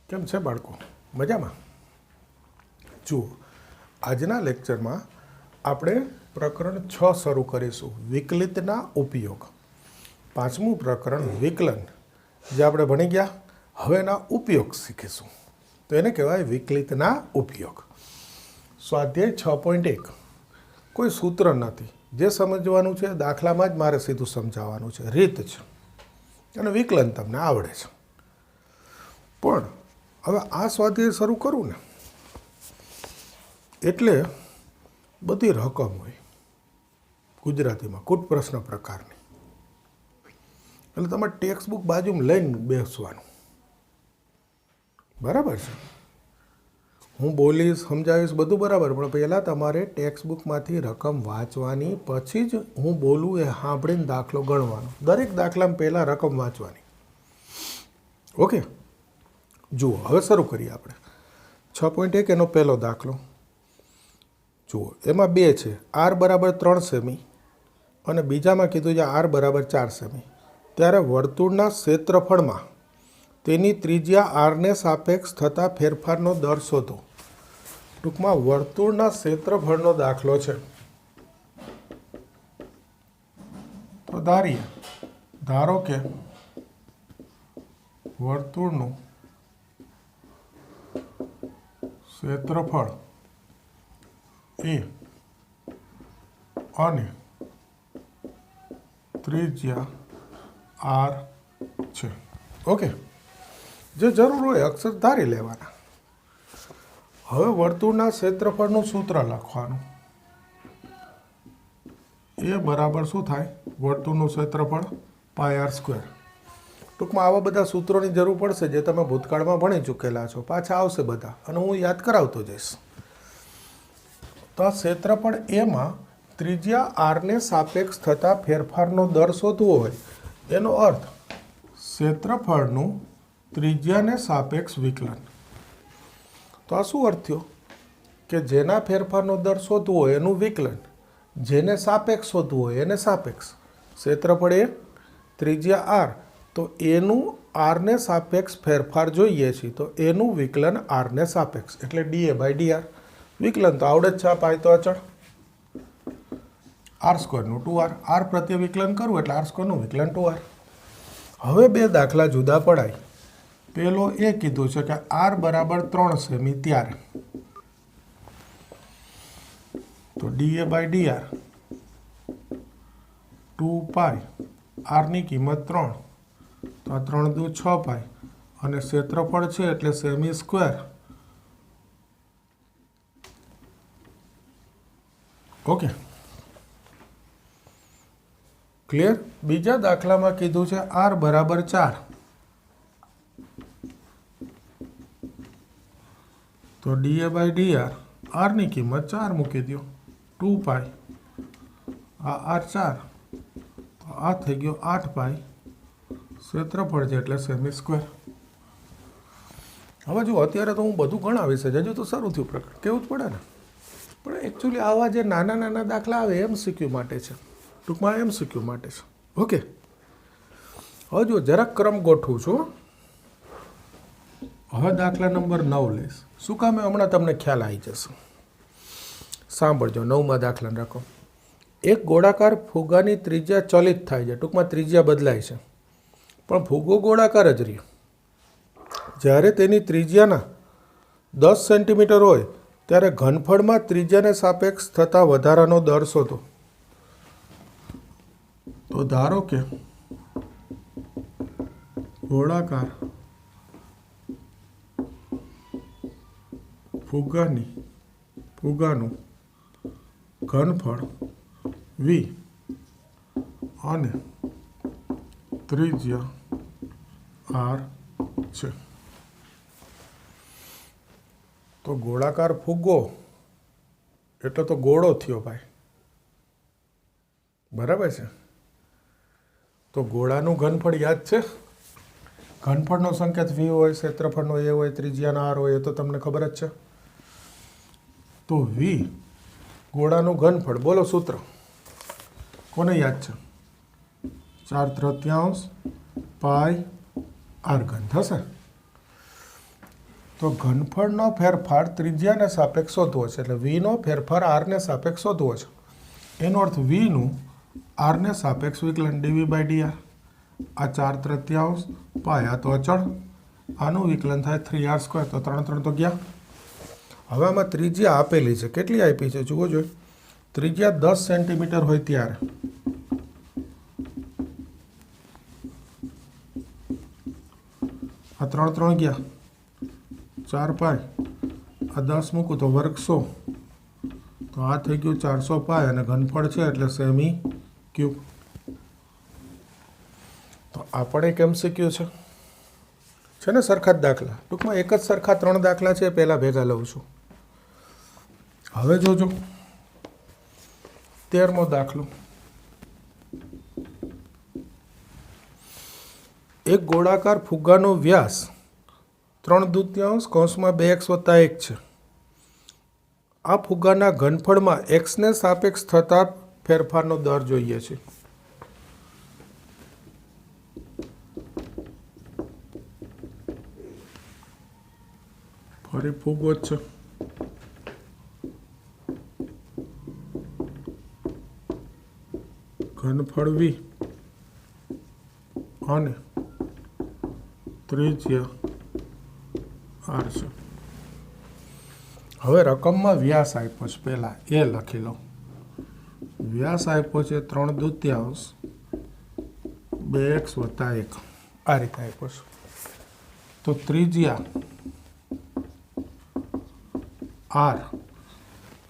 કેમ છે બાળકો? મજામાં? જુઓ, આજના લેક્ચરમાં આપણે પ્રકરણ 6 શરૂ કરીશું, વિકલિતના ઉપયોગ. પાંચમું પ્રકરણ વિકલન જે આપણે ભણી ગયા, હવે એના ઉપયોગ શીખીશું. તો એને કહેવાય વિકલિતના ઉપયોગ. સ્વાધ્યાય 6.1. કોઈ સૂત્ર નથી, જે સમજવાનું છે દાખલામાં જ મારે સીધું સમજાવવાનું છે, રીત છે, અને વિકલન તમને આવડે છે. પણ હવે આ સ્વાધ્યાય શરૂ કરું ને એટલે બધી રકમ હોય ગુજરાતીમાં, કૂટ પ્રશ્ન પ્રકારની. એટલે તમારે ટેક્સ્ટ બુક બાજુમાં લઈને બેસવાનું, બરાબર છે? હું બોલીશ, સમજાવીશ, બધું બરાબર, પણ પહેલાં તમારે ટેક્સ્ટ બુકમાંથી રકમ વાંચવાની, પછી જ હું બોલું એ સાંભળીને દાખલો ગણવાનો. દરેક દાખલામાં પહેલાં રકમ વાંચવાની. ઓકે, જુઓ, હવે શરૂ કરીએ આપણે. 6.1 એનો પહેલો દાખલો જુઓ. એમાં બે છે, આર બરાબર 3 સેમી અને બીજામાં કીધું છે આર બરાબર 4 સેમી. ત્યારે વર્તુળના ક્ષેત્રફળમાં તેની ત્રિજ્યા આરને સાપેક્ષ થતા ફેરફારનો દર શોધો. ટૂંકમાં વર્તુળના ક્ષેત્રફળનો દાખલો છે. તો ધારો કે વર્તુળનું ક્ષેત્રફળ એ અને ત્રિજ્યા આર છે. ઓકે, જે જરૂર હોય અક્ષર ધારી લેવાના. હવે વર્તુળના ક્ષેત્રફળનું સૂત્ર લખવાનું. એ બરાબર શું થાય? વર્તુળનું ક્ષેત્રફળ પાય આર સ્ક્વેર. ટૂંકમાં આવા બધા સૂત્રોની જરૂર પડશે જે તમે ભૂતકાળમાં ભણી ચૂકેલા છો, પાછા આવશે બધા, અને હું યાદ કરાવતો જઈશ. તો આ ક્ષેત્રફળ એમાં ત્રિજ્યા આરને સાપેક્ષ થતા ફેરફારનો દર શોધવો હોય, એનો અર્થ ક્ષેત્રફળનું ત્રિજ્યાને સાપેક્ષ વિકલન. તો આ શું અર્થ થયો? કે જેના ફેરફારનો દર શોધવો હોય એનું વિકલન, જેને સાપેક્ષ શોધવું હોય એને સાપેક્ષ. ક્ષેત્રફળ એ, ત્રિજ્યા આર, તો એનું આરને સાપેક્ષ ફેરફાર જોઈએ છીએ, તો એનું વિકલન આરને સાપેક્ષ, એટલે dA/dr. વિકલન તો આવડે જ છે, પાય તો અચળ. આર સ્ક્વેરનું 2r, આર પ્રત્યે વિકલન કરવું એટલે આર સ્ક્વેરનું વિકલન 2r. હવે બે દાખલા જુદા પડાય. પેલો એ કીધું છે કે આર બરાબર 3 સેમી ત્યારે તો dA/dr 2 પાય, આરની કિંમત 3, તો આ 3 દુ 6 પાય, અને ક્ષેત્રફળ છે એટલે સેમી સ્ક્વેર. Okay, clear? બીજા દાખલામાં કીધું છે આર બરાબર 4, તો dA/dr આરની કિંમત 4 મૂકી દો, 2 પાય, આ આર 4, તો આ થઈ ગયો 8 પાય, ક્ષેત્રફળ છે એટલે સેમી સ્ક્વેર. હવે જો અત્યારે તો હું બધું ગણાવીશ, હજુ તો શરૂ થયું પ્રકરણ, કેવું જ પડે ને. પણ એકચ્યુઅલી આવા જે નાના નાના દાખલા આવે MCQ માટે છે, ટૂંકમાં MCQ માટે છે. ઓકે, હવે જો જરાક ક્રમ ગોઠવું છું. હવે દાખલા નંબર 9 લઈશ. શું કામ? હમણાં તમને ખ્યાલ આવી જશે. સાંભળજો, 9મા દાખલાને રાખો. એક ગોળાકાર ફુગ્ગાની ત્રિજ્યા ચલિત થાય છે, ટૂંકમાં ત્રિજ્યા બદલાય છે, પણ ફુગ્ગો ગોળાકાર જ રહ્યો. જ્યારે તેની ત્રિજ્યાના 10 સેન્ટીમીટર હોય ત્યારે ઘનફળમાં ત્રિજ્યાને સાપેક્ષ થતા વધારાનો દર શોધો. તો ધારો કે ગોળાકાર ફુગ્ગાનું ઘનફળ v અને ત્રિજ્યા r છે. તો ગોળાકાર ફુગ્ગો એટલે તો ગોળો થયો ભાઈ, બરાબર છે? તો ગોળાનું ઘનફળ યાદ છે, ઘનફળનો સંકેત v હોય, ક્ષેત્રફળનો a હોય, ત્રિજ્યાનો r હોય, એ તો તમને ખબર જ છે. તો v ગોળાનું ઘનફળ, બોલો સૂત્ર, કોને યાદ છે? 4/3 પાય r ઘન થશે. તો ઘનફળનો ફેરફાર ત્રિજ્યાને સાપેક્ષ શોધવો છે, એટલે વીનો ફેરફાર આરને સાપેક્ષ શોધવો છે. એનો અર્થ વીનું આરને સાપેક્ષ વિકલન dv/dr. આ 4/3 પાય, આ તો અચળ, આનું વિકલન થાય 3r². તો 3 તો ગયા. હવે આમાં ત્રિજ્યા આપેલી છે, કેટલી આપી છે જુઓ જોઈએ. ત્રિજ્યા 10 સેન્ટીમીટર હોય ત્યારે આ 3 ગયા, 4 પાય, આ 10 મૂકું તો વર્ગ 100, તો આ થઈ ગયું 400 પાય, અને ઘનફળ છે એટલે સેમી ક્યુબ. તો આ પણ એક MCQ છે ને, સરખા જ દાખલા. ટૂંકમાં એક જ સરખા 3 દાખલા છે, પહેલાં ભેગા લઉં છું. હવે જોજો 13મો દાખલો. એક ગોળાકાર ફુગ્ગાનો વ્યાસ 3/2 કૌંસમાં 2x + 1 છે. આ ફુગ્ગાના ઘનફળમાં xને સાપેક્ષ થતા ફેરફારનો દર જોઈએ છે. ફરી ફુગ્ગો જ છે. ઘનફળ v અને ત્રિજ્યા r છે. હવે રકમમાં વ્યાસ આપ્યો છે, પહેલા એ લખી લો. વ્યાસ આપ્યો છે 3/2 2x + 1, આ રીતે આપ્યો છે. તો ત્રિજ્યા r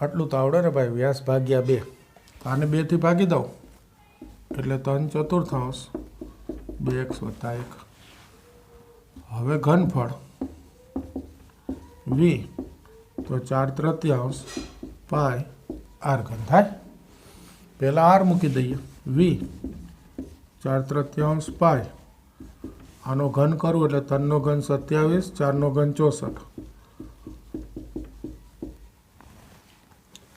આટલું તો આવડે ને ભાઈ, વ્યાસ ભાગ્યા 2. આને 2 થી ભાગી દઉં એટલે 3/4 2x + 1. હવે ઘનફળ v તો 4/3 પાય r ઘન થાય. પહેલાં r મૂકી દઈએ. v 4/3 પાય, આનો ઘન કરું એટલે 3 નો ઘન 27, 4 નો ઘન 64.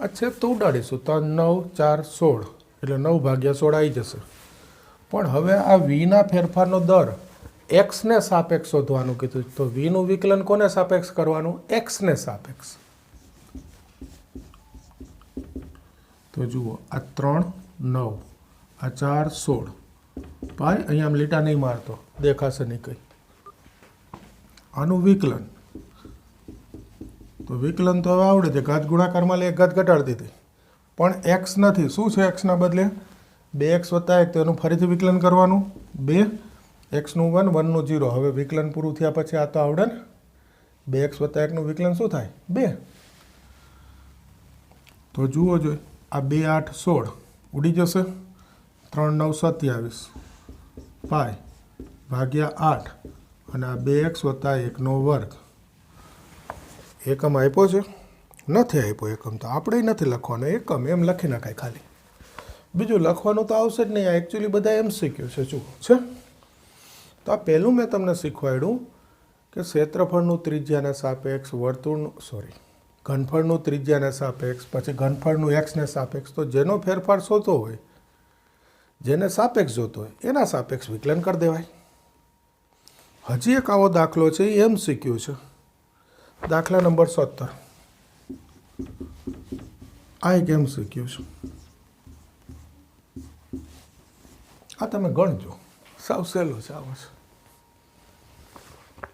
આ છેદ તો ઉડાડીશું, 3 9 4 16, એટલે 9/16 આવી જશે. પણ હવે આ વીના ફેરફારનો દર એક્સને સાપેક્ષ શોધવાનું કીધું. તો વીનું વિકલન કોને સાપેક્ષ કરવાનું? એક્સને સાપેક્ષ. તો જુઓ, આ 3 9, આ 4 16 પાય, અહીંયા આમ લીટા નહીં મારતો, દેખાશે નહીં કંઈ. આનું વિકલન, તો વિકલન તો હવે આવડે છે. ઘાત ગુણાકારમાં લે, ઘાત ઘટાડી દીધી, પણ એક્સ નથી. શું છે એક્સના બદલે? 2x + 1, તો એનું ફરીથી વિકલન કરવાનું. 2 એક્સનું 1 1નું 0. હવે વિકલન પૂરું થયા પછી આ તો આવડે ને. 2x + 1નું વિકલન શું થાય? 2. તો જુઓ જોઈએ, આ 2 8 16 ઉડી જશે. 3 9 27 પાય ભાગ્યા 8, અને આ 2x + 1નો વર્ગ. એકમ આપ્યો છે? નથી આપ્યો એકમ, તો આપણે નથી લખવાનો એકમ, એમ લખી નાખાય ખાલી. બીજું લખવાનું તો આવશે જ નહીં. આ એકચ્યુઅલી બધા MCQ છે. જુઓ છે. તો આ પહેલું મેં તમને શીખવાડ્યું કે ક્ષેત્રફળનું ત્રિજ્યાને સાપેક્ષ, ઘનફળનું ત્રિજ્યાને સાપેક્ષ, પછી ઘનફળનું એક્સને સાપેક્ષ. તો જેનો ફેરફાર શોધો હોય, જેને સાપેક્ષ જોતો હોય, એના સાપેક્ષ વિકલન કરી દેવાય. હજી એક આવો દાખલો છે, એ MCQ છે. દાખલા નંબર 17. આ એક MCQ છે. આ તમે ગણજો, સાવ સહેલો છે. આવો છે.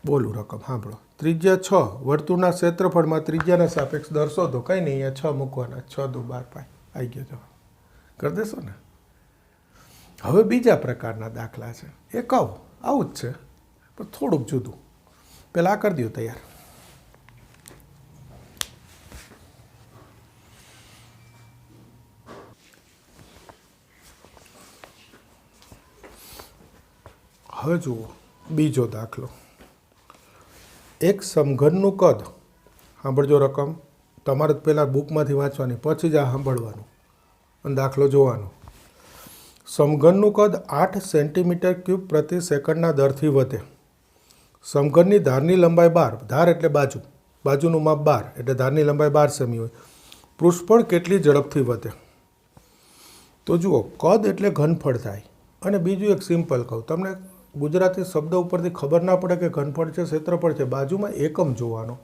બોલું રકમ સાંભળો. ત્રિજ્યા 6, વર્તુળના ક્ષેત્રફળમાં ત્રિજ્યાના સાપેક્ષ દર શોધો. કંઈ નહીં, અહીંયા 6 મૂકવાના. 6 દુ 12 પાય. આવી ગયો જવાબ. કરી દેશો ને. હવે બીજા પ્રકારના દાખલા છે. એ કહું આવું જ છે, પણ થોડુંક જુદું. પહેલાં આ કરી દો તૈયાર. હવે જુઓ બીજો દાખલો. એક સમઘનનું કદ, સાંભળજો રકમ, તમારે પહેલાં બુકમાંથી વાંચવાની, પછી જ આ સાંભળવાનું અને દાખલો જોવાનો. સમઘનનું કદ 8 સેન્ટીમીટર ક્યુબ પ્રતિ સેકન્ડના દરથી વધે. સમઘનની ધારની લંબાઈ 12, ધાર એટલે બાજુ, બાજુનું માપ 12, એટલે ધારની લંબાઈ 12 સેમી હોય. પૃષ્ઠફળ કેટલી ઝડપથી વધે? તો જુઓ, કદ એટલે ઘનફળ થાય. અને બીજું એક સિમ્પલ કહું તમને, ગુજરાતી શબ્દ ઉપરથી ખબર ના પડે કે ઘનફળ છે ક્ષેત્રફળ છે, બાજુમાં એકમ જોવાનો.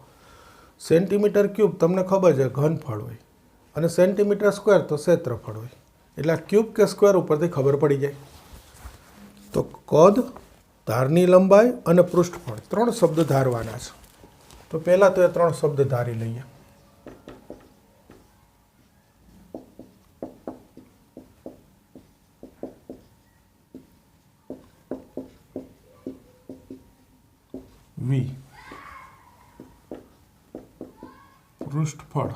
સેન્ટીમીટર ક્યુબ તમને ખબર છે ઘનફળ હોય અને સેન્ટીમીટર સ્ક્વેર તો ક્ષેત્રફળ હોય. એટલે ક્યુબ કે સ્ક્વેર ઉપરથી ખબર પડી જાય. તો કદ, ધારની લંબાઈ અને પૃષ્ઠફળ 3 શબ્દ ધારવાના છે. તો પહેલાં તો એ 3 શબ્દ ધારી લઈએ. વી પૃષ્ઠફળ.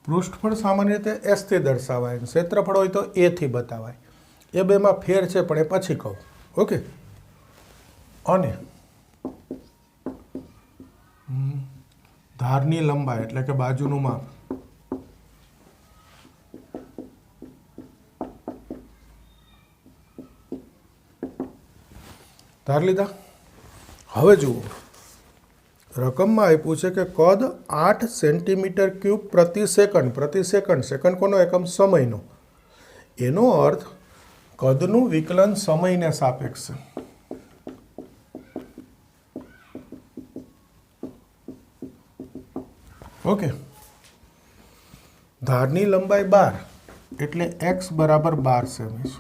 પૃષ્ઠફળ સામાન્ય રીતે એસ થી દર્શાવાય, ક્ષેત્રફળ હોય તો એ થી બતાવાય. એ બેમાં ફેર છે પણ એ પછી કહું. ઓકે. અને ધારની લંબાઈ એટલે કે બાજુનું માપ. ધાર લીધા. હવે જુઓ, રકમમાં આપ્યું છે કે કદ 8 સેન્ટીમીટર ક્યુબ પ્રતિ સેકન્ડ. પ્રતિ સેકન્ડ, સેકન્ડ કોનો એકમ? સમયનો. એનો અર્થ કદનું વિકલન સમયને સાપેક્ષ છે. ઓકે. ધારની લંબાઈ 12 એટલે x બરાબર 12 સેમી.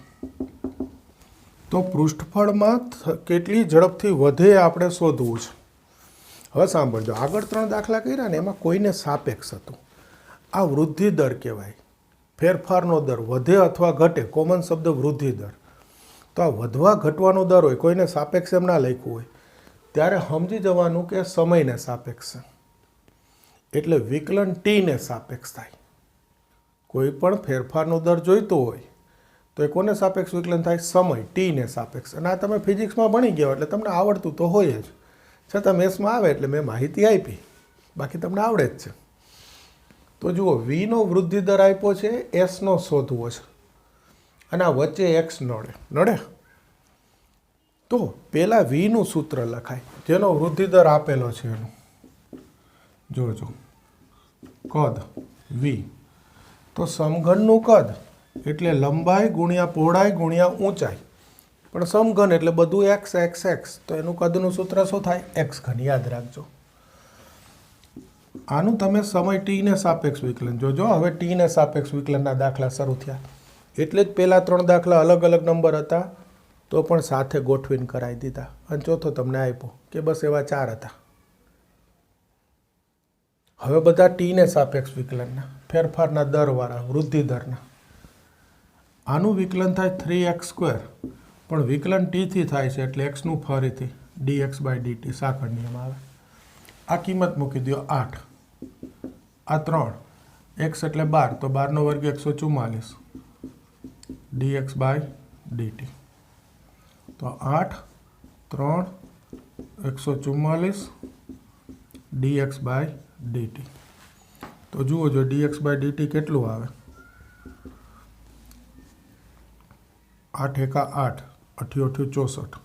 તો પૃષ્ઠફળમાં કેટલી ઝડપથી વધે આપણે શોધવું છે. હવે સાંભળજો, આગળ 3 દાખલા કર્યા ને એમાં કોઈને સાપેક્ષ હતું. આ વૃદ્ધિ દર કહેવાય, ફેરફારનો દર, વધે અથવા ઘટે. કોમન શબ્દ વૃદ્ધિ દર. તો આ વધવા ઘટવાનો દર હોય, કોઈને સાપેક્ષ એમ ના લખ્યું હોય ત્યારે સમજી જવાનું કે સમયને સાપેક્ષ છે. એટલે વિકલન ટીને સાપેક્ષ થાય. કોઈ પણ ફેરફારનો દર જોઈતો હોય તો એ કોને સાપેક્ષ વિકલન થાય? સમય, ટીને સાપેક્ષ. અને આ તમે ફિઝિક્સમાં ભણી ગયા એટલે તમને આવડતું તો હોય જ, છતાં મેથ્સમાં આવે એટલે મેં માહિતી આપી, બાકી તમને આવડે જ છે. તો જુઓ, વીનો વૃદ્ધિ દર આપ્યો છે, એસનો શોધવો છે અને આ વચ્ચે એક્સ નડે. તો પહેલાં વીનું સૂત્ર લખાય જેનો વૃદ્ધિ દર આપેલો છે એનું. જોજો, કદ વી. તો સમઘનનું કદ એટલે લંબાઈ ગુણ્યા પહોળાઈ ગુણ્યા ઊંચાઈ, પણ સમઘન એટલે બધું એક્સ એક્સ એક્સ. તો એનું કદનું સૂત્ર શું થાય? એક્સ ઘન. યાદ રાખજો. આનું તમે સમય ટીને સાપેક્ષ વિકલન જોજો. હવે ટીને સાપેક્ષ વિકલનના દાખલા શરૂ થયા એટલે જ પહેલાં 3 દાખલા અલગ અલગ નંબર હતા તો પણ સાથે ગોઠવીને કરાવી દીધા. અને ચોથો તમને આપ્યો કે બસ એવા 4 હતા. હવે બધા ટીને સાપેક્ષ વિકલનના, ફેરફારના દરવાળા, વૃદ્ધિ દરના. આનું વિકલન થાય 3x², પણ વિકલન ટીથી થાય છે એટલે એક્સનું ફરીથી dx/dt સાંકળ નિયમ આવે. આ કિંમત મૂકી દો 8, આ 3, x એટલે 12, તો 12 નો વર્ગ 144 dx/dt. તો 8, 3, 144 dx/dt. તો જુઓ જો dx/dt કેટલું આવે? 8 એકા 8, 8 64,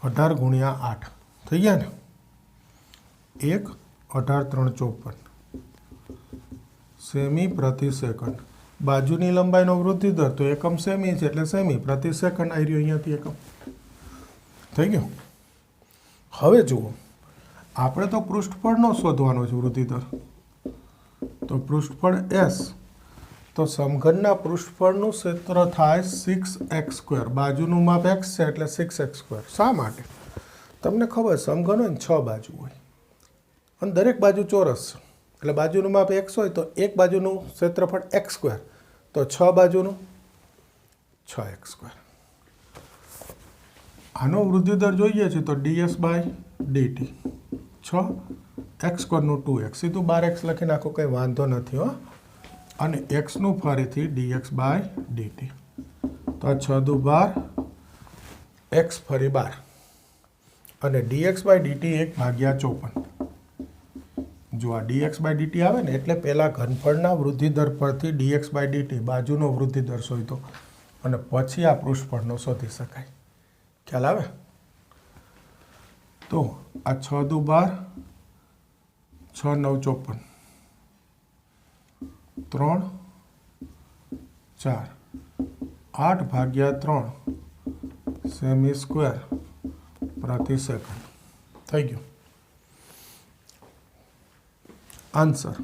18 ગુણ્યા 8 થઈ ગયા ને? 1, 18 3 54 સેમી પ્રતિ સેકન્ડ. બાજુની લંબાઈનો વૃદ્ધિ દર તો એકમ સેમી છે એટલે સેમી પ્રતિ સેકન્ડ આવી રહ્યો અહીંયાથી એકમ. થઈ ગયું. હવે જુઓ, આપણે તો પૃષ્ઠફળનો શોધવાનો છે વૃદ્ધિ દર. તો પૃષ્ઠફળ એસ. તો સમઘનના પૃષ્ઠફળનું ક્ષેત્ર થાય 6x². બાજુનું માપ x છે એટલે 6x². શા માટે? તમને ખબર, સમઘન હોય ને 6 બાજુ હોય અને દરેક બાજુ ચોરસ છે એટલે બાજુનું માપ x હોય તો એક બાજુનું ક્ષેત્રફળ x², તો 6 બાજુનું 6x². આનો વૃદ્ધિ દર જોઈએ છે તો ds/dt 6x² નું 2x, સીધું 12x લખી નાખો, કંઈ વાંધો નથી હો. અને xનું ફરીથી dx/dt. તો આ 6 દુ 12, x ફરી 12 અને dx/dt 1/54. જો આ dx/dt આવે ને એટલે પહેલાં ઘનફળના વૃદ્ધિ દર પરથી dx/dt બાજુનો વૃદ્ધિ દર શોધો અને પછી આ પૃષ્ઠફળનો શોધી શકાય. ખ્યાલ આવે? તો આ 6 દુ 12, 6 9 54, 3 4, 8/3 સેમી સ્ક્વેર પ્રતિ સેકન્ડ થઈ ગયું આન્સર.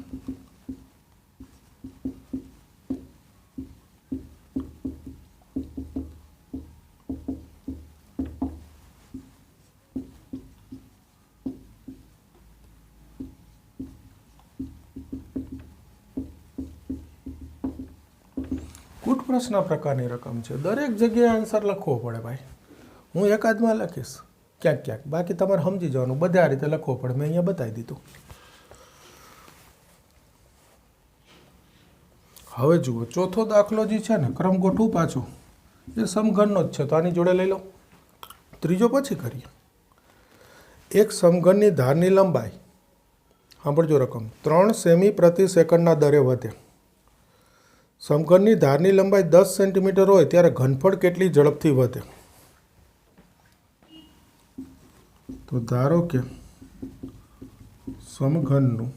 કુટ પ્રશ્ન પ્રકારની રકમ છે. દરેક જગ્યાએ આન્સર લખવો પડે ભાઈ. હું એકાદમાં લખીશ ક્યાંક ક્યાંક, બાકી તમારે સમજી જવાનું. બધે આ રીતે લખવો પડે. મેં અહીંયા બતાવી દીધું. હવે જુઓ, ચોથો દાખલો જે છે ને, ક્રમ ગોઠવું પાછું, એ સમઘનનો જ છે, તો આની જોડે લઈ લો. ત્રીજો પછી કરીએ. એક સમઘનની ધારની લંબાઈ, સાંભળજો રકમ, 3 સેમી પ્રતિ સેકન્ડના દરે વધે. સમઘનની ધારની લંબાઈ 10 સેન્ટીમીટર હોય ત્યારે ઘનફળ કેટલી ઝડપથી વધે? તો ધારો કે સમઘનનું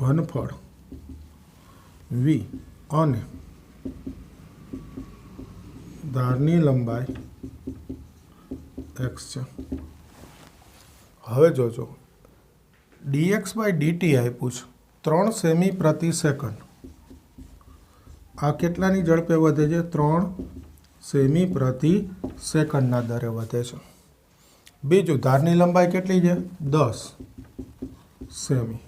ઘનફળ v અને ધારની લંબાઈ x છે. હવે જોજો, dx/dt આપ્યું છે 3 સેમી પ્રતિ સેકન્ડ. આ કેટલાની ઝડપે વધે છે? 3 સેમી પ્રતિ સેકન્ડના દરે વધે છે. બીજું, ધારની લંબાઈ કેટલી છે? 10 સેમી.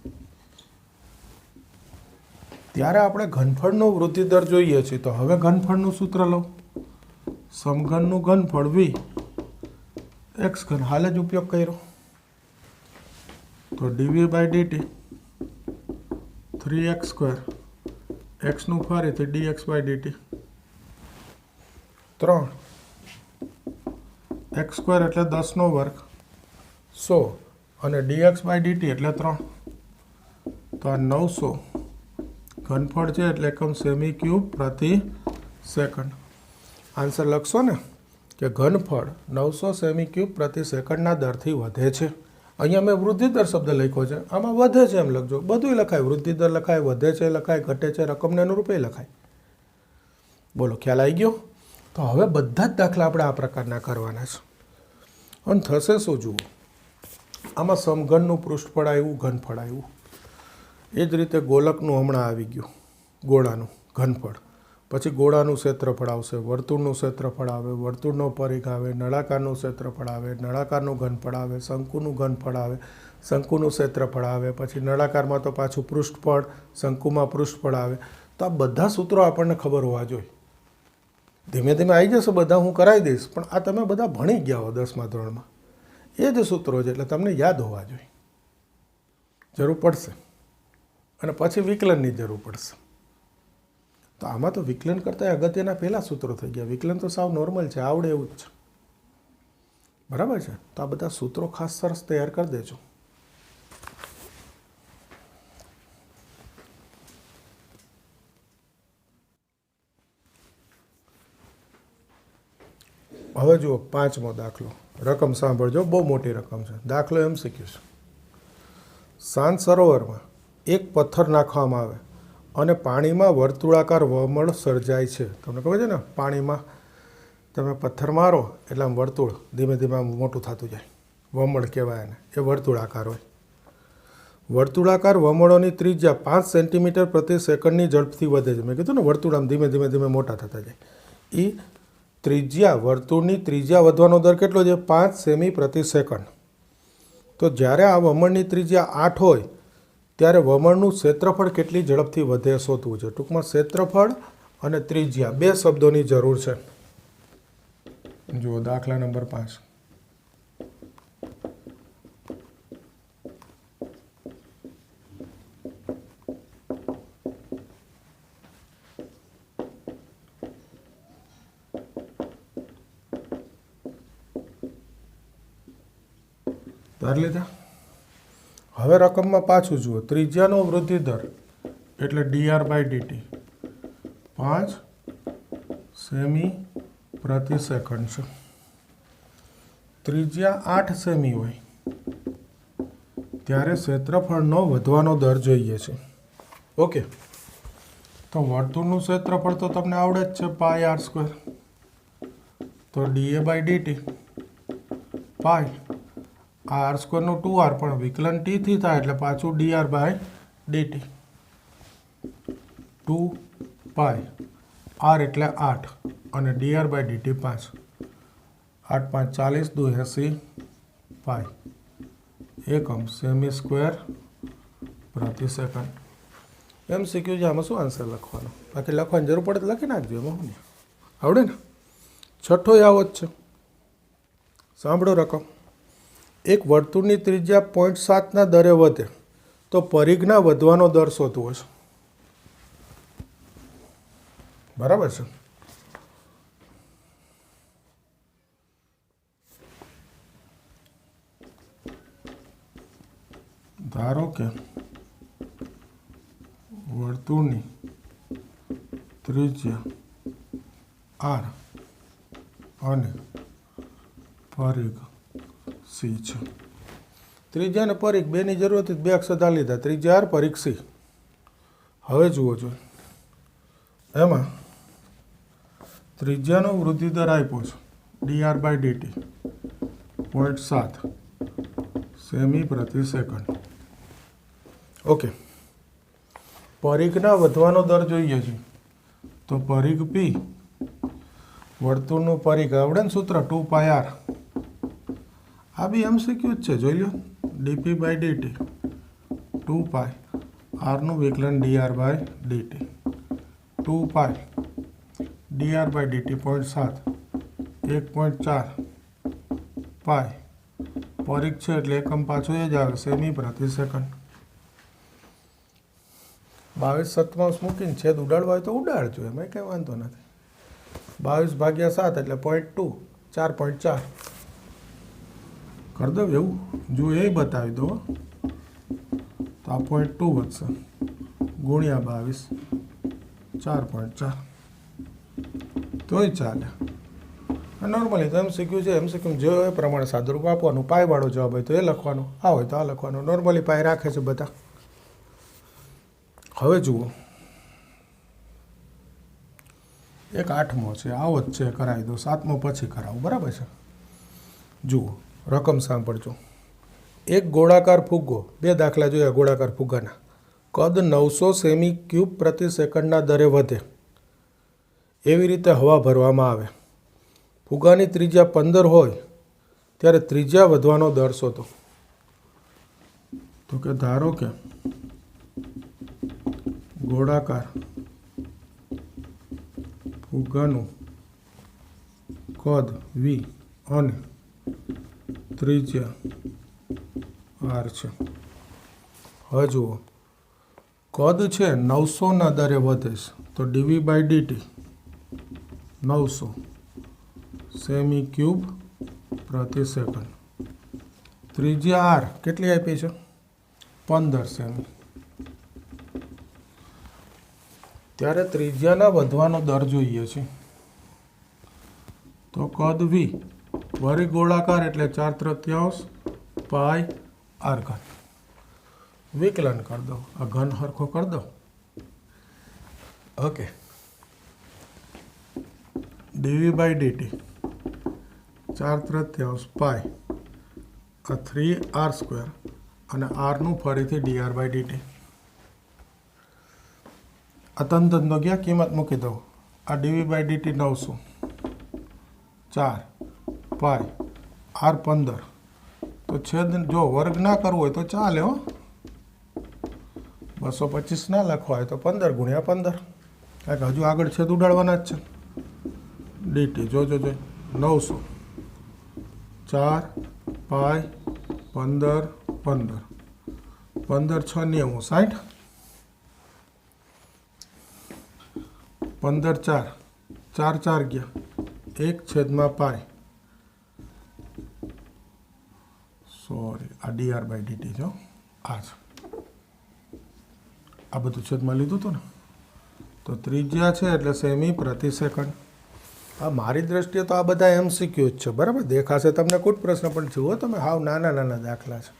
ત્યારે આપણે ઘનફળનો વૃદ્ધિ દર જોઈએ છીએ. તો હવે ઘનફળનું સૂત્ર લો. સમઘનનું ઘનફળ v x ઘન, હાલ જ ઉપયોગ કર્યો. તો dv/dt 3x², xનું ફરીથી dx/dt 3 x² એટલે 10નો વર્ગ 100 અને dx/dt એટલે 3. તો આ 900 ઘનફળ છે એટલે એકમ સેમી ક્યુબ પ્રતિ સેકન્ડ. આન્સર લખશો ને કે ઘનફળ 900 સેમી ક્યુબ પ્રતિ સેકન્ડના દરથી વધે છે. અહીંયા મેં વૃદ્ધિદર શબ્દ લખ્યો છે, આમાં વધે છે એમ લખજો. બધું લખાય, વૃદ્ધિદર લખાય, વધે છે લખાય, ઘટે છે, રકમને અનુરૂપે લખાય. બોલો, ખ્યાલ આવી ગયો? તો હવે બધા જ દાખલા આપણે આ પ્રકારના કરવાના છે. અને થશે શું જુઓ, આમાં સમઘનનું પૃષ્ઠફળ આવ્યું, ઘનફળ આવ્યું. એ જ રીતે ગોલકનું હમણાં આવી ગયું, ગોળાનું ઘનફળ. પછી ગોળાનું ક્ષેત્રફળ આવશે, વર્તુળનું ક્ષેત્રફળ આવે, વર્તુળનો પરિઘ આવે, નળાકારનું ક્ષેત્રફળ આવે, નળાકારનું ઘનફળ આવે, શંકુનું ઘનફળ આવે, શંકુનું ક્ષેત્રફળ આવે. પછી નળાકારમાં તો પાછું પૃષ્ઠફળ, શંકુમાં પૃષ્ઠફળ આવે. તો આ બધા સૂત્રો આપણને ખબર હોવા જોઈએ. ધીમે ધીમે આવી જશે બધા, હું કરાવી દઈશ. પણ આ તમે બધા ભણી ગયા હો 10મા ધોરણમાં. એ જ સૂત્રો છે એટલે તમને યાદ હોવા જોઈએ. જરૂર પડશે. અને પછી વિકલનની જરૂર પડશે. તો આમાં તો વિકલન કરતાં અગત્યના પહેલાં સૂત્રો થઈ ગયા. વિકલન તો સાવ નોર્મલ છે, આવડે એવું જ છે. બરાબર છે? તો આ બધા સૂત્રો ખાસ સરસ તૈયાર કરી દેજો. હવે જુઓ 5મો દાખલો. રકમ સાંભળજો, બહુ મોટી રકમ છે. દાખલો MCQ છે. શાંત સરોવરમાં એક પથ્થર નાખવામાં આવે અને પાણીમાં વર્તુળાકાર વમળ સર્જાય છે. તમને ખબર છે ને, પાણીમાં તમે પથ્થર મારો એટલે આમ વર્તુળ ધીમે ધીમે આમ મોટું થતું જાય, વમળ કહેવાય એને. એ વર્તુળાકાર હોય. વર્તુળાકાર વમળોની ત્રિજ્યા 5 સેન્ટીમીટર પ્રતિ સેકન્ડની ઝડપથી વધે છે. મેં કીધું ને, વર્તુળ આમ ધીમે ધીમે ધીમે મોટા થતા જાય. એ ત્રિજ્યા, વર્તુળની ત્રિજ્યા વધવાનો દર કેટલો છે? 5 સેમી પ્રતિ સેકન્ડ. તો જ્યારે આ વમળની ત્રિજ્યા 8 હોય ત્યારે વમળનું ક્ષેત્રફળ કેટલી ઝડપથી વધે શોધવું છે. ટૂંકમાં ક્ષેત્રફળ અને ત્રિજ્યા 2 શબ્દોની જરૂર છે. જુઓ દાખલા નંબર 5. ધાર લીધા. હવે રકમમાં પાછું જુઓ, ત્રિજ્યાનો વૃદ્ધિ દર એટલે dr/dt 5 સેમી પ્રતિ સેકન્ડ છે. ત્રિજ્યા 8 સેમી હોય ત્યારે ક્ષેત્રફળનો વધવાનો દર જોઈએ છે. ઓકે, તો વર્તુળનું ક્ષેત્રફળ તો તમને આવડે જ છે, πr². તો dA by dt pi R સ્ક્વેરનું 2r પણ વિકલન t થી થાય એટલે પાછું dr by dt 2 pi r એટલે 8 અને dr બાય dt 5 8 5 40 2 80 પાઈ એકમ સેમી સ્ક્વેર પ્રતિ સેકન્ડ MCQ છે આમાં શું આન્સર લખવાનો બાકી લખવાની જરૂર પડે તો લખી નાખજો એમાં હું આવડે ને છઠ્ઠો આવો જ છે સાંભળો રકમ એક વર્તુળની ત્રિજ્યા 0.7 દરે વધે તો પરિઘના વધવાનો દર શોધવો છે બરાબર છે ધારો કે વર્તુળની ત્રિજ્યા r અને પરિઘ c છે ત્રિજ્યા અને પરિઘ બેની જરૂર હતી બે અક્ષર લીધા ત્રિજ્યા r પરિઘ c હવે જુઓ જો એમાં ત્રિજ્યાનો વૃદ્ધિ દર આપ્યો છે dr બાય dt 0.7 સેમી પ્રતિ સેકન્ડ ઓકે પરિઘના વધવાનો દર જોઈએ છે તો પરિઘ p વર્તુળનું પરિઘ આવડે ને સૂત્ર 2 પાઈ r આ બી MCQ જ છે જોઈ લો dp બાય dt 2 પાઈ rનું વિકલન dr by dt 2 pi dr by dt 0.7 1.4 pi પરિઘ છે એટલે એકમ પાછો એ જ આવે સેમી પ્રતિ સેકન્ડ 22 સત્તાંશ મૂકીને છેદ ઉડાડવા હોય તો ઉડાડજો એમાં કંઈ વાંધો નથી 22 ભાગ્યા 7 એટલે 0.2 4.4 કરી દઉં એવું જો એ બતાવી દો તો આ 0.2 વધશે ગુણ્યા 22 4.4 તોય ચાલે નોર્મલી તો MCQ છે MCQ જો એ પ્રમાણે સાદુરૂપ આપવાનું પાઈવાળો જવાબ હોય તો એ લખવાનો આ હોય તો આ લખવાનો નોર્મલી પાઈ રાખે છે બધા હવે જુઓ એક 8મો છે આવો જ છે કરાવી દો 7મો પછી કરાવું બરાબર છે જુઓ રકમ સાંભળજો એક ગોળાકાર ફુગ્ગો બે દાખલા જોયા ગોળાકાર ફુગ્ગાના કદ 900 સેમી ક્યુબ પ્રતિ સેકન્ડના દરે વધે એવી રીતે હવા ભરવામાં આવે ફુગ્ગાની ત્રિજ્યા 15 હોય ત્યારે ત્રિજ્યા વધવાનો દર શોધો તો કે ધારો કે ગોળાકાર ફુગ્ગાનું કદ v અને ત્રિજ્યા r છે હવે જુઓ કદ છે 900ના દરે વધે છે તો dv બાય dt 900 સેમી ક્યુબ પ્રતિ સેકન્ડ ત્રિજ્યા r કેટલી આપી છે 15 સેમી ત્યારે ત્રિજ્યાના વધવાનો દર જોઈએ છે તો કદ v વળી ગોળાકાર એટલે 4/3 પાઈ r ઘન વિકલન કરી દો આ ઘન હરખો કરી દો ઓકે dv બાય dt 4/3 પાઈ આ 3r² અને rનું ફરીથી dr બાય dt આ તંતનો ગયા કિંમત મૂકી દો આ dv by dt 900 4 pi r 15 તો છેદ જો વર્ગ ના કરવો હોય તો ચાલે હો 225 ના લખવા હોય તો 15 ગુણ્યા 15 કારણ કે હજુ આગળ છેદ ઉડાડવાના જ છે dt જો 900 4 પાઈ 15 15 15 6 90 60 15 4 4 4 ગયા 1/પાઈ સોરી આ dr બાય dt જો આ બધું છેદમાં લીધું હતું ને તો ત્રિજ્યા છે એટલે સેમી પ્રતિ સેકન્ડ આ મારી દ્રષ્ટિએ તો આ બધા MCQ જ છે બરાબર દેખાશે તમને કોઈ પ્રશ્ન પણ જુઓ તમે હાવ નાના નાના દાખલા છે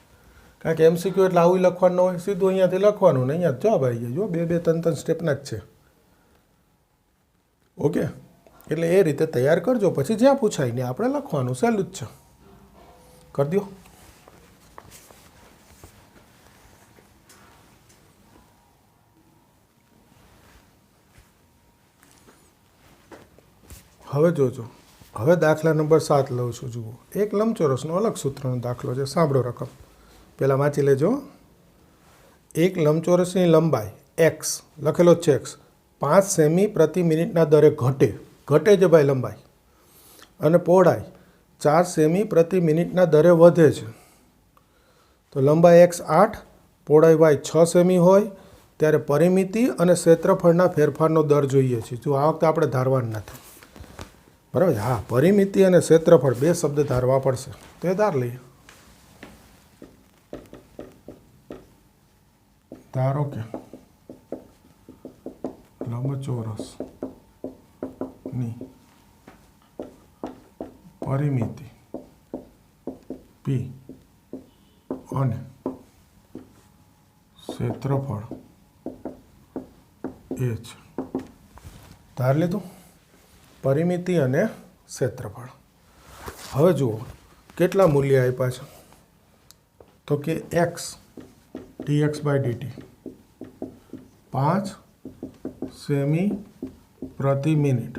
કારણ કે MCQ એટલે આવું લખવાનું હોય સીધું અહીંયાથી લખવાનું ને અહીંયા જવાબ આવી જાય જો બે 3 સ્ટેપના જ છે ઓકે એટલે એ રીતે તૈયાર કરજો, પછી જ્યાં પૂછાય ને આપણે લખવાનું, સહેલું જ છે. કરી દો. હવે જોજો, હવે દાખલા નંબર 7 લઉં છું. જુઓ, એક લંબચોરસનો અલગ સૂત્રનો દાખલો છે. સાંભળો રકમ, પહેલાં વાંચી લેજો. એક લંબચોરસની લંબાઈ એક્સ લખેલો છે, એક્સ 5 સેમી પ્રતિ મિનિટના દરે ઘટે છે ભાઈ લંબાઈ, અને પહોળાઈ 4 સેમી પ્રતિ મિનિટના દરે વધે છે. તો લંબાઈ એક્સ 8, પહોળાઈ વાય 6 સેમી હોય ત્યારે પરિમિતિ અને ક્ષેત્રફળના ફેરફારનો દર જોઈએ છે. જો આ વખતે આપણે ધારવાનું નથી, બરાબર છે? હા, પરિમિતિ અને ક્ષેત્રફળ બે શબ્દ ધારવા પડશે, તો એ ધાર લઈએ. ધારો કે લંબચોરસની પરિમિતિ પી અને ક્ષેત્રફળ એ છે. ધાર લીધું, પરિમિતિ અને ક્ષેત્રફળ. હવે જુઓ કેટલા મૂલ્ય આપ્યા છે, તો કે એક્સ dx બાય dt 5 સેમી પ્રતિ મિનિટ.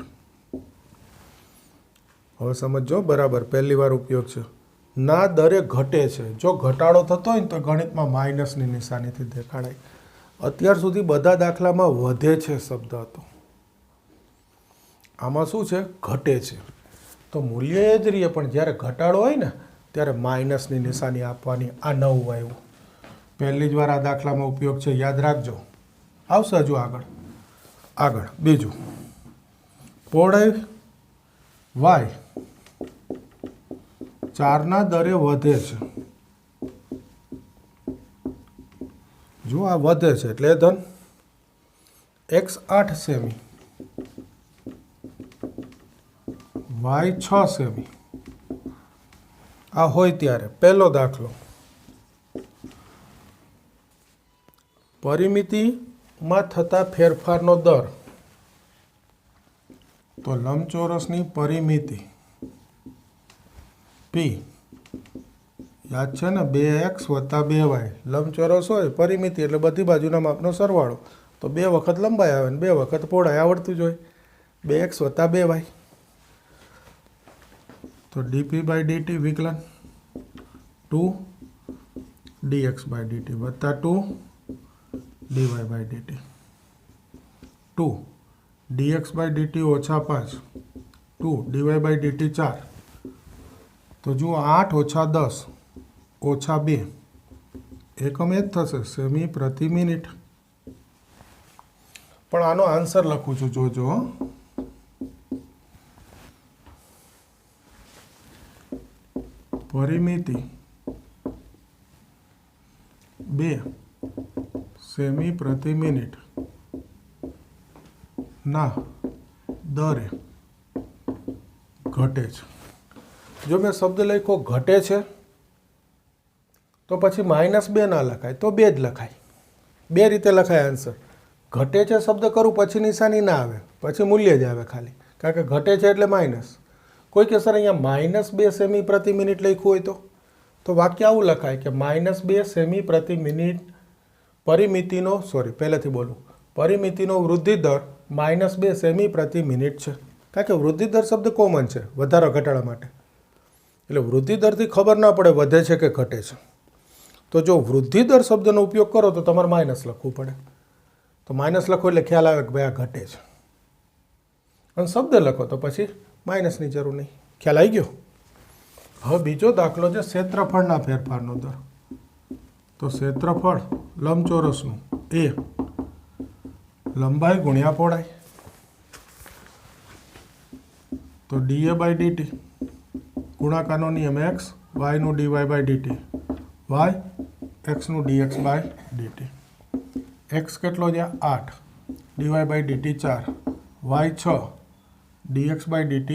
હવે સમજો બરાબર, પહેલી વાર ઉપયોગ છે. ના દરે ઘટે છે. જો ઘટાડો થતો હોય ને તો ગણિતમાં માઇનસની નિશાનીથી દેખાડાય. અત્યાર સુધી બધા દાખલામાં વધે છે શબ્દ હતો, આમાં શું છે? ઘટે છે. તો મૂલ્ય એ જ રહીએ, પણ જ્યારે ઘટાડો હોય ને ત્યારે માઇનસની નિશાની આપવાની. આ નવું આવ્યું, પહેલી જ વાર આ દાખલામાં ઉપયોગ છે, યાદ રાખજો. આવશે હજુ આગળ. બીજું, પહોળાઈ વાય 4ના દરે વધે છે. જો આ વધે છે એટલે ધન. એક્સ 8 સેમી, વાય 6 સેમી. આ હોય ત્યારે પહેલો દાખલો, પરિમિતિમાં થતા ફેરફારનો દર. તો લંબચોરસની પરિમિતિ પી, યાદ છે ને, 2x + 2y. લંબચોરસ હોય, પરિમિતિ એટલે બધી બાજુના માપનો સરવાળો. તો 2 વખત લંબાઈ આવે ને 2 વખત પહોળાઈ, આવડતું જ હોય. 2x + 2y. તો dp બાય dt વિકલન 2 dx બાય dt વત્તા 2 dy by dt 2 dx by dt ઓછા 5 2 dy બાય dt 4. તો જુઓ 8 ઓછા 10 ઓછા 2, એકમ એ જ થશે, સેમી પ્રતિ મિનિટ. પણ આનો આન્સર લખું છું, જોજો. પરિમિતિ 2 સેમી પ્રતિ મિનિટ ના દરે ઘટે છે. જો મેં શબ્દ લખ્યો ઘટે છે તો પછી -2 ના લખાય, તો 2 જ લખાય. બે રીતે લખાય આન્સર. ઘટે છે શબ્દ કરું પછી નિશાની ના આવે, પછી મૂલ્ય જ આવે ખાલી, કારણ કે ઘટે છે એટલે માઇનસ. કોઈ કે સર અહીંયા -2 સેમી પ્રતિ મિનિટ લખ્યું હોય તો વાક્ય આવું લખાય કે -2 સેમી પ્રતિ મિનિટ પરિમિતિનો, પહેલેથી બોલું, પરિમિતિનો વૃદ્ધિ દર -2 સેમી પ્રતિ મિનિટ છે. કારણ કે વૃદ્ધિ દર શબ્દ કોમન છે વધારા ઘટાડા માટે, એટલે વૃદ્ધિ દરથી ખબર ના પડે વધે છે કે ઘટે છે. તો જો વૃદ્ધિ દર શબ્દનો ઉપયોગ કરો તો તમારે માઇનસ લખવું પડે. તો માઇનસ લખો એટલે ખ્યાલ આવે કે ભાઈ આ ઘટે છે, અને શબ્દ લખો તો પછી માઇનસની જરૂર નહીં. ખ્યાલ આવી ગયો? હવે બીજો દાખલો છે ક્ષેત્રફળના ફેરફારનો દર. તો ક્ષેત્રફળ લંબચોરસનું એ લંબાઈ ગુણ્યા પહોળાઈ. તો dA બાય dt ગુણાકારનો નિયમ x, y નું dy by dt, y x નું dx બાય dt. x કેટલો છે? 8, dy by dt 4, y 6, dx by dt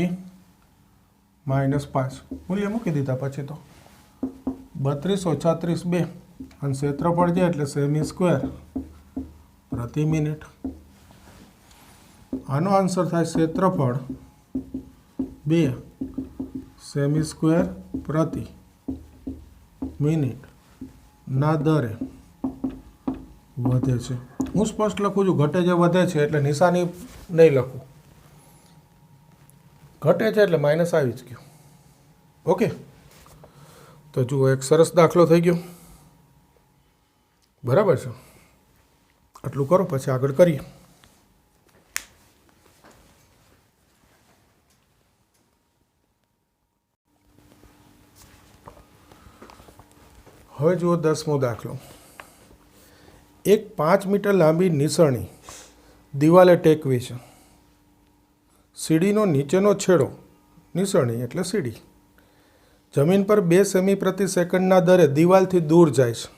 -5. મૂલ્ય મૂકી દીધા પછી તો 32 ઓછા 30 2, અને ક્ષેત્રફળ છે એટલે સેમી સ્ક્વેર પ્રતિ મિનિટ. આનો આન્સર થાય ક્ષેત્રફળ 2 સેમી સ્ક્વેર પ્રતિ મિનિટના દરે વધે છે. હું સ્પષ્ટ લખું છું, ઘટે જે વધે છે એટલે નિશાની નહીં લખું. ઘટે છે એટલે માઇનસ આવી જ ગયું. ઓકે, તો જુઓ એક સરસ દાખલો થઈ ગયો. બરાબર છે, આટલું કરો પછી આગળ કરીએ. હવે જુઓ 10મો દાખલો. એક 5 મીટર લાંબી નિસરણી દિવાલે ટેકવી છે. સીડીનો નીચેનો છેડો, નિસરણી એટલે સીડી, જમીન પર 2 સેમી પ્રતિ સેકન્ડના દરે દિવાલથી દૂર જાય છે.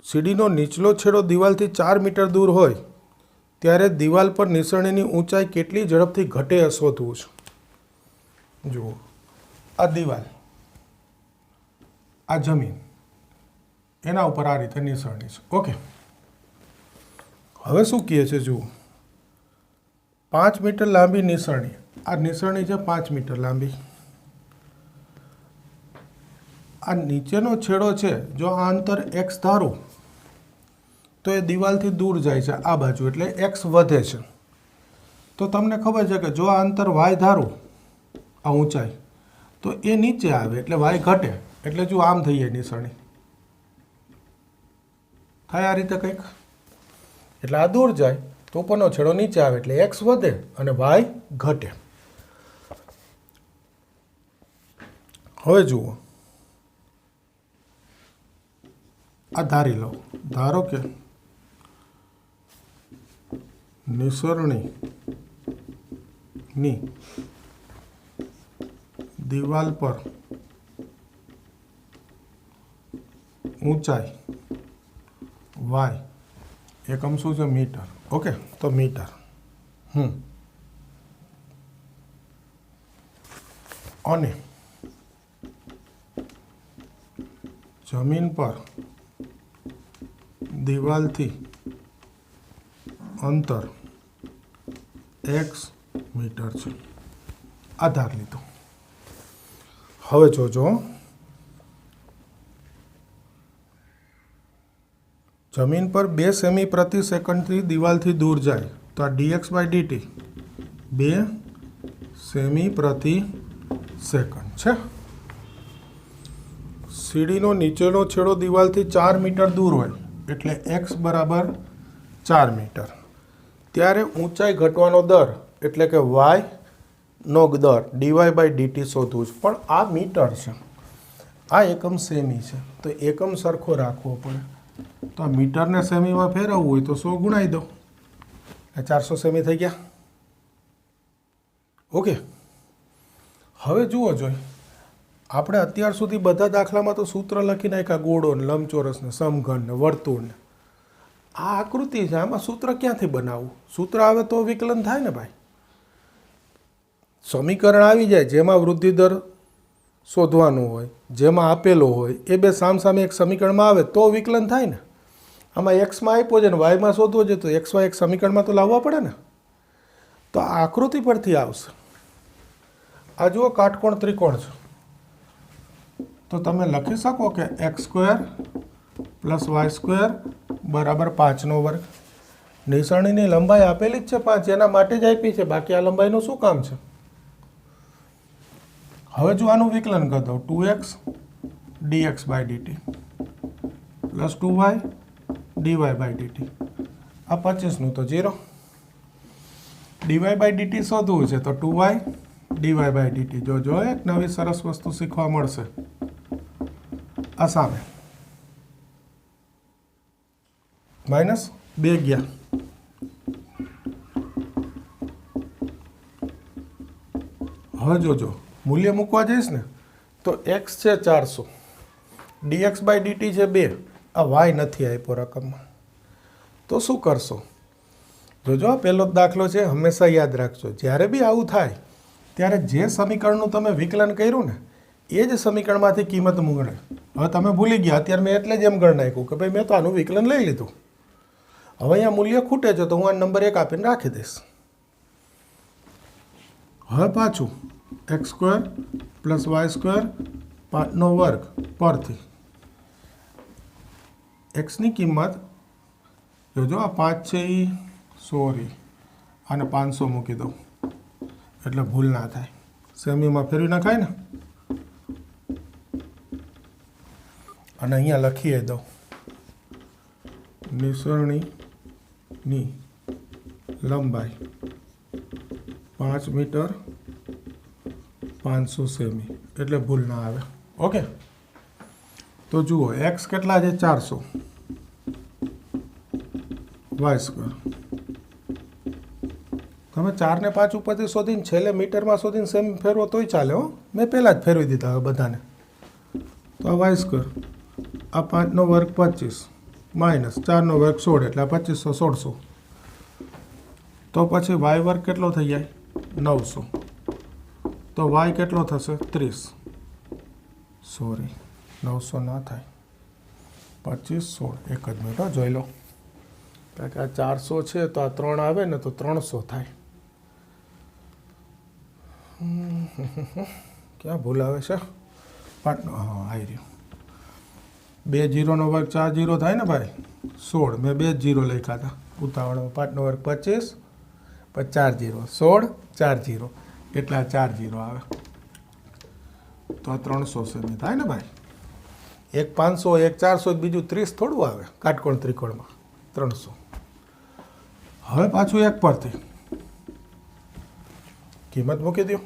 સીડીનો નીચલો છેડો દિવાલથી 4 મીટર દૂર હોય ત્યારે દિવાલ પર નિસરણીની ઊંચાઈ કેટલી ઝડપથી ઘટે એ શોધવું છે. જુઓ, આ દિવાલ, આ જમીન, એના ઉપર આ રીતે નિસરણી છે. ઓકે, હવે શું કહે છે? જુઓ, 5 મીટર લાંબી નિસરણી, આ નિસરણી છે 5 મીટર લાંબી. આ નીચેનો છેડો છે, જો આ અંતર x ધારું તો એ દિવાલથી દૂર જાય છે આ બાજુ, એટલે x વધે છે. તો તમને ખબર છે કે જો આ અંતર y ધારું, આ ઊંચાઈ, તો એ નીચે આવે એટલે y ઘટે. એટલે જો આમ થઈ જાય નિસરણી, થાય આ રીતે કંઈક. એટલે આ દૂર જાય તો ઉપરનો છેડો નીચે આવે એટલે x વધે અને y ઘટે. હવે જુઓ, આ ધારી લો, ધારો કે નિસરણીની દિવાલ પર ઊંચાઈ y, એકમ શું છે? મીટર. ઓકે, તો મીટર. અને જમીન પર દિવાલથી અંતર x મીટર છે. આધાર લીધો. હવે જોજો, જમીન પર 2 સેમી પ્રતિ સેકન્ડથી દિવાલથી દૂર જાય તો આ dx/dt 2 સેમી પ્રતિ સેકન્ડ છે. સીડીનો નીચેનો છેડો દિવાલથી 4 મીટર દૂર હોય એટલે x બરાબર 4 મીટર. ત્યારે ઊંચાઈ ઘટવાનો દર એટલે કે y નો દર dy/dt શોધવું છે. પણ આ મીટર છે, આ એકમ સેમી છે, તો એકમ સરખો રાખવો પડે. તો આ મીટરને સેમીમાં ફેરવવું હોય તો 100 ગુણાઈ દો, એ 400 સેમી થઈ ગયા. ઓકે, હવે જુઓ જોઈ, આપણે અત્યાર સુધી બધા દાખલામાં તો સૂત્ર લખી નાખ્યા, ગોળો ને લંબચોરસ ને સમઘન ને વર્તુળ ને. આ આકૃતિ છે, આમાં સૂત્ર ક્યાંથી બનાવવું? સૂત્ર આવે તો વિકલન થાય ને ભાઈ. સમીકરણ આવી જાય જેમાં વૃદ્ધિ દર શોધવાનું હોય, જેમાં આપેલો હોય, એ બે સામસામે એક સમીકરણમાં આવે તો વિકલન થાય ને. આમાં એક્સમાં આપ્યો છે ને વાયમાં શોધવો છે તો એક્સ વાય એક સમીકરણમાં તો લાવવા પડે ને. તો આ આકૃતિ પરથી આવશે. આ જુઓ કાટકોણ ત્રિકોણ છે, તો તમે લખી શકો કે x² + y² બરાબર 5નો વર્ગ. નિસરણીની લંબાઈ આપેલી જ છે 5, એના માટે જ આપી છે, બાકી આ લંબાઈનું શું કામ છે? હવે જો આનું વિકલન કરી દો, 2x dx/dt + 2y dy/dt. આ 25નું તો 0. dy/dt શોધવું છે તો 2y dy/dt. જો એક નવી સરસ વસ્તુ શીખવા મળશે. આ સામે -2 ગયા. હવે જોજો, મૂલ્ય મૂકવા જઈશ ને તો x છે 400, dx/dt છે 2, આ y નથી આપ્યો રકમમાં. તો શું કરશો? જોજો, આ પહેલો દાખલો છે, હંમેશા યાદ રાખજો. જ્યારે બી આવું થાય ત્યારે જે સમીકરણનું તમે વિકલન કર્યું ને એ જ સમીકરણમાંથી કિંમત મૂકણે. હવે તમે ભૂલી ગયા, અત્યારે મેં એટલે જ એમ ગણ નાખ્યું કે ભાઈ મેં તો આનું વિકલન લઈ લીધું. હવે અહીંયા મૂલ્ય ખૂટે છે તો હું આ નંબર 1 આપીને રાખી દઈશ. હવે પાછું x square plus Y square 5નો વર્ગ પરથી એક્સની કિંમત જોજો, આ 5 છે એ સોરી આને 500 મૂકી દઉં એટલે ભૂલ ના થાય, સેમીમાં ફેરવી નાખાય ને, અને અહીંયા લખીએ દઉં નિસરણીની લંબાઈ 5 મીટર 500 સેમી એટલે ભૂલ ના આવે. ઓકે, તો જુઓ એક્સ કેટલા છે 400, વાય સ્ક્વેર તમે 4 ને 5 ઉપરથી શોધીને છેલ્લે મીટરમાં શોધીને સેમી ફેરવો તોય ચાલે હો, મેં પહેલાં જ ફેરવી દીધા હવે બધાને. તો આ વાય સ્ક્વેર, આ 5નો વર્ગ 25 માઇનસ 4નો વર્ગ 16 એટલે 2500 1600. તો પછી વાય વર્ગ કેટલો થઈ જાય 900, તો વાય કેટલો થશે 30, સોરી 900 ના થાય 25 16, એક જ મિનિટ જોઈ લો, કારણ કે આ 400 છે તો આ 3 આવે ને તો 300 થાય. ક્યાં ભૂલ આવે છે? હા આવી રહ્યું, 2 0નો વર્ગ 4 0 થાય ને ભાઈ 16, મેં 2 0 લખ્યા હતા ઉતાવળમાં, 5નો વર્ગ 25 પછી 4 0 16 4 0 એટલે આ 4 0 આવે, તો આ 300 સેમી થાય ને ભાઈ. એક 500 એક 400 બીજું 30 થોડું આવે કાટકોણ ત્રિકોણમાં, 300. હવે પાછું એક પરથી કિંમત મૂકી દો,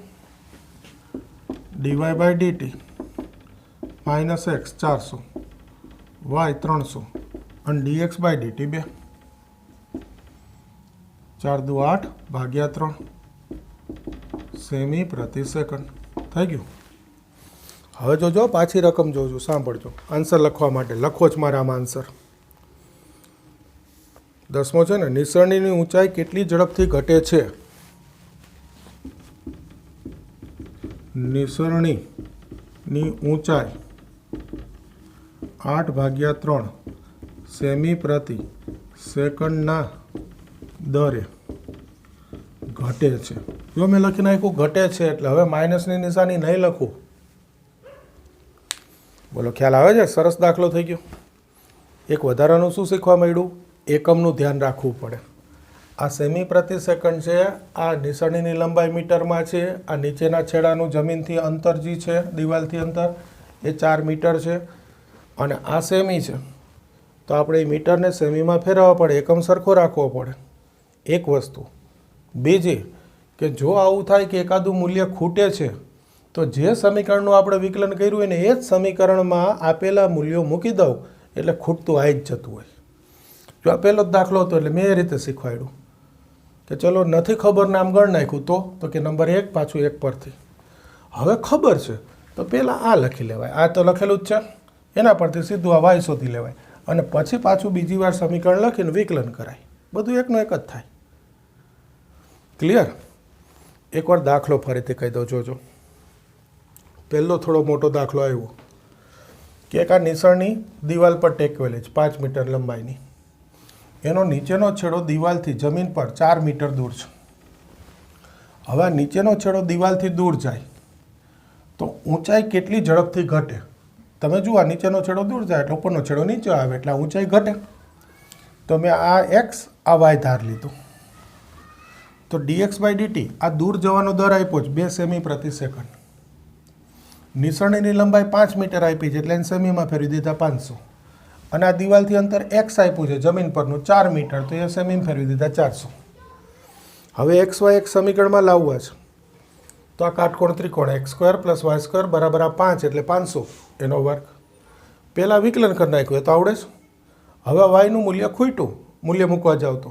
D Y by D T minus X 400 Y 300 અને ડીએક્સ બાય ડીટી 2, 4 દુ 8 ભાગ્યા 3 સેમી પ્રતિ સેકન્ડ થઈ ગયું. હવે જોજો પાછી રકમ જોજો, સાંભળજો, આન્સર લખવા માટે લખો જ મારે આમાં આન્સર. 10મો છે ને, નિસરણીની ઊંચાઈ કેટલી ઝડપથી ઘટે છે? નિસરણીની ઊંચાઈ 8/3 સેમી પ્રતિ સેકન્ડના દરે ઘટે છે. જો મેં લખી નાખ્યું ઘટે છે એટલે હવે માઇનસની નિશાની નહીં લખું. બોલો ખ્યાલ આવે છે? સરસ દાખલો થઈ ગયો. એક વધારાનું શું શીખવા મળ્યું? એકમનું ધ્યાન રાખવું પડે. આ સેમી પ્રતિ સેકન્ડ છે, આ નિસરણીની લંબાઈ મીટરમાં છે, આ નીચેના છેડાનું જમીનથી અંતર જે છે દિવાલથી અંતર એ 4 મીટર છે, અને આ સેમી છે, તો આપણે એ મીટરને સેમીમાં ફેરવવા પડે, એકમ સરખો રાખવો પડે. એક વસ્તુ. બીજી કે જો આવું થાય કે એકાદું મૂલ્ય ખૂટે છે તો જે સમીકરણનું આપણે વિકલન કર્યું હોય ને એ જ સમીકરણમાં આપેલા મૂલ્યો મૂકી દઉં એટલે ખૂટતું આવી જ જતું હોય. જો આ પહેલો જ દાખલો હતો એટલે મેં એ રીતે શીખવાડ્યું કે ચલો નથી ખબર નામ ગણ નાખ્યું તો કે નંબર 1 પાછું 1 પરથી. હવે ખબર છે તો પહેલાં આ લખી લેવાય, આ તો લખેલું જ છે, એના પરથી સીધું આ વાય શોધી લેવાય અને પછી પાછું બીજી વાર સમીકરણ લખીને વિકલન કરાય. બધું એકનો એક જ થાય. ક્લિયર? એકવાર દાખલો ફરીથી કહી દો, જોજો. પહેલો થોડો મોટો દાખલો આવ્યો કે એક આ નિસરણી દિવાલ પર ટેકવેલી છે 5 મીટર લંબાઈની, એનો નીચેનો છેડો દિવાલથી જમીન પર 4 મીટર દૂર છે. હવે નીચેનો છેડો દિવાલથી દૂર જાય તો ઊંચાઈ કેટલી ઝડપથી ઘટે? તમે જુઓ, નીચેનો છેડો દૂર જાય એટલે ઉપરનો છેડો નીચે આવે એટલે ઊંચાઈ ઘટે. તો મેં આ એક્સ આ વાય ધાર લીધું, તો ડીએક્સ બાય ડીટી આ દૂર જવાનો દર આપ્યો છે 2 સેમી પ્રતિ સેકન્ડ. નિસરણીની લંબાઈ 5 મીટર આપી છે એટલે એને સેમીમાં ફેરવી દીધા 500, અને આ દિવાલથી અંતર એક્સ આપ્યું છે જમીન પરનું 4 મીટર, તો એ સેમીમાં ફેરવી દીધા 400. હવે એક્સ વાય એક સમીકરણમાં લાવવા છે તો આ કાટકોણ ત્રિકોણ x² + y² બરાબર આ 5 એટલે 500 એનો વર્ગ. પહેલાં વિકલન કરી નાખ્યું એ તો આવડે જ. હવે વાયનું મૂલ્ય ખૂટ્યું, મૂલ્ય મૂકવા જાવ તો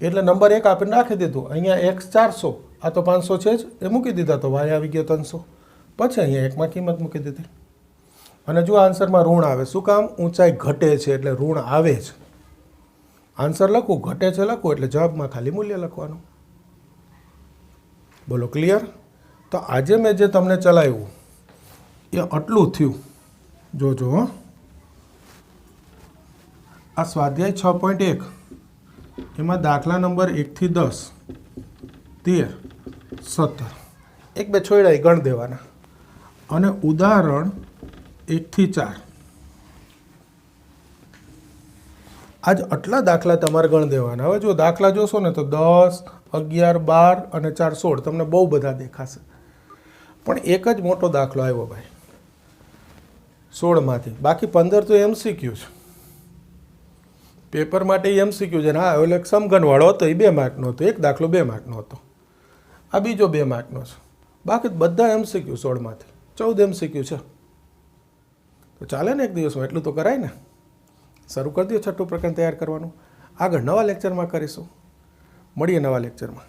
એટલે નંબર 1 આપીને રાખી દીધું. અહીંયા x 400, આ તો 500 છે જ, એ મૂકી દીધા તો વાય આવી ગયો 300. પછી અહીંયા 1માં કિંમત મૂકી દીધી અને જો આન્સરમાં ઋણ આવે. શું કામ? ઊંચાઈ ઘટે છે એટલે ઋણ આવે છે. આન્સર લખવું, ઘટે છે લખવું એટલે જવાબમાં ખાલી મૂલ્ય લખવાનું. બોલો ક્લિયર? તો આજે મેં જે તમને ચલાવ્યું એ આટલું થયું. જોજો હો, આ સ્વાધ્યાય 6.1 એમાં દાખલા નંબર 1 થી 10, 13, 17 એક બે છોડ્યા એ ગણ દેવાના અને ઉદાહરણ 1 થી 4 આજ આટલા દાખલા તમારે ગણ દેવાના. હવે જો દાખલા જોશો ને તો 10, 11, 12 અને 4, 16 તમને બહુ બધા દેખાશે, પણ એક જ મોટો દાખલો આવ્યો ભાઈ 16માંથી. બાકી 15 તો MCQ છે. પેપર માટે MCQ છે ને. હા, એટલે સમઘનવાળો હતો એ 2 માર્કનો હતો, એક દાખલો 2 માર્કનો હતો, આ બીજો 2 માર્કનો છે. બાકી બધા MCQ 16માંથી 14 MCQ છે. તો ચાલે ને એક દિવસમાં એટલું તો કરાય ને. શરૂ કરી દો છઠ્ઠું પ્રકરણ તૈયાર કરવાનું. આગળ નવા લેક્ચરમાં કરીશું. મળીએ નવા લેક્ચરમાં.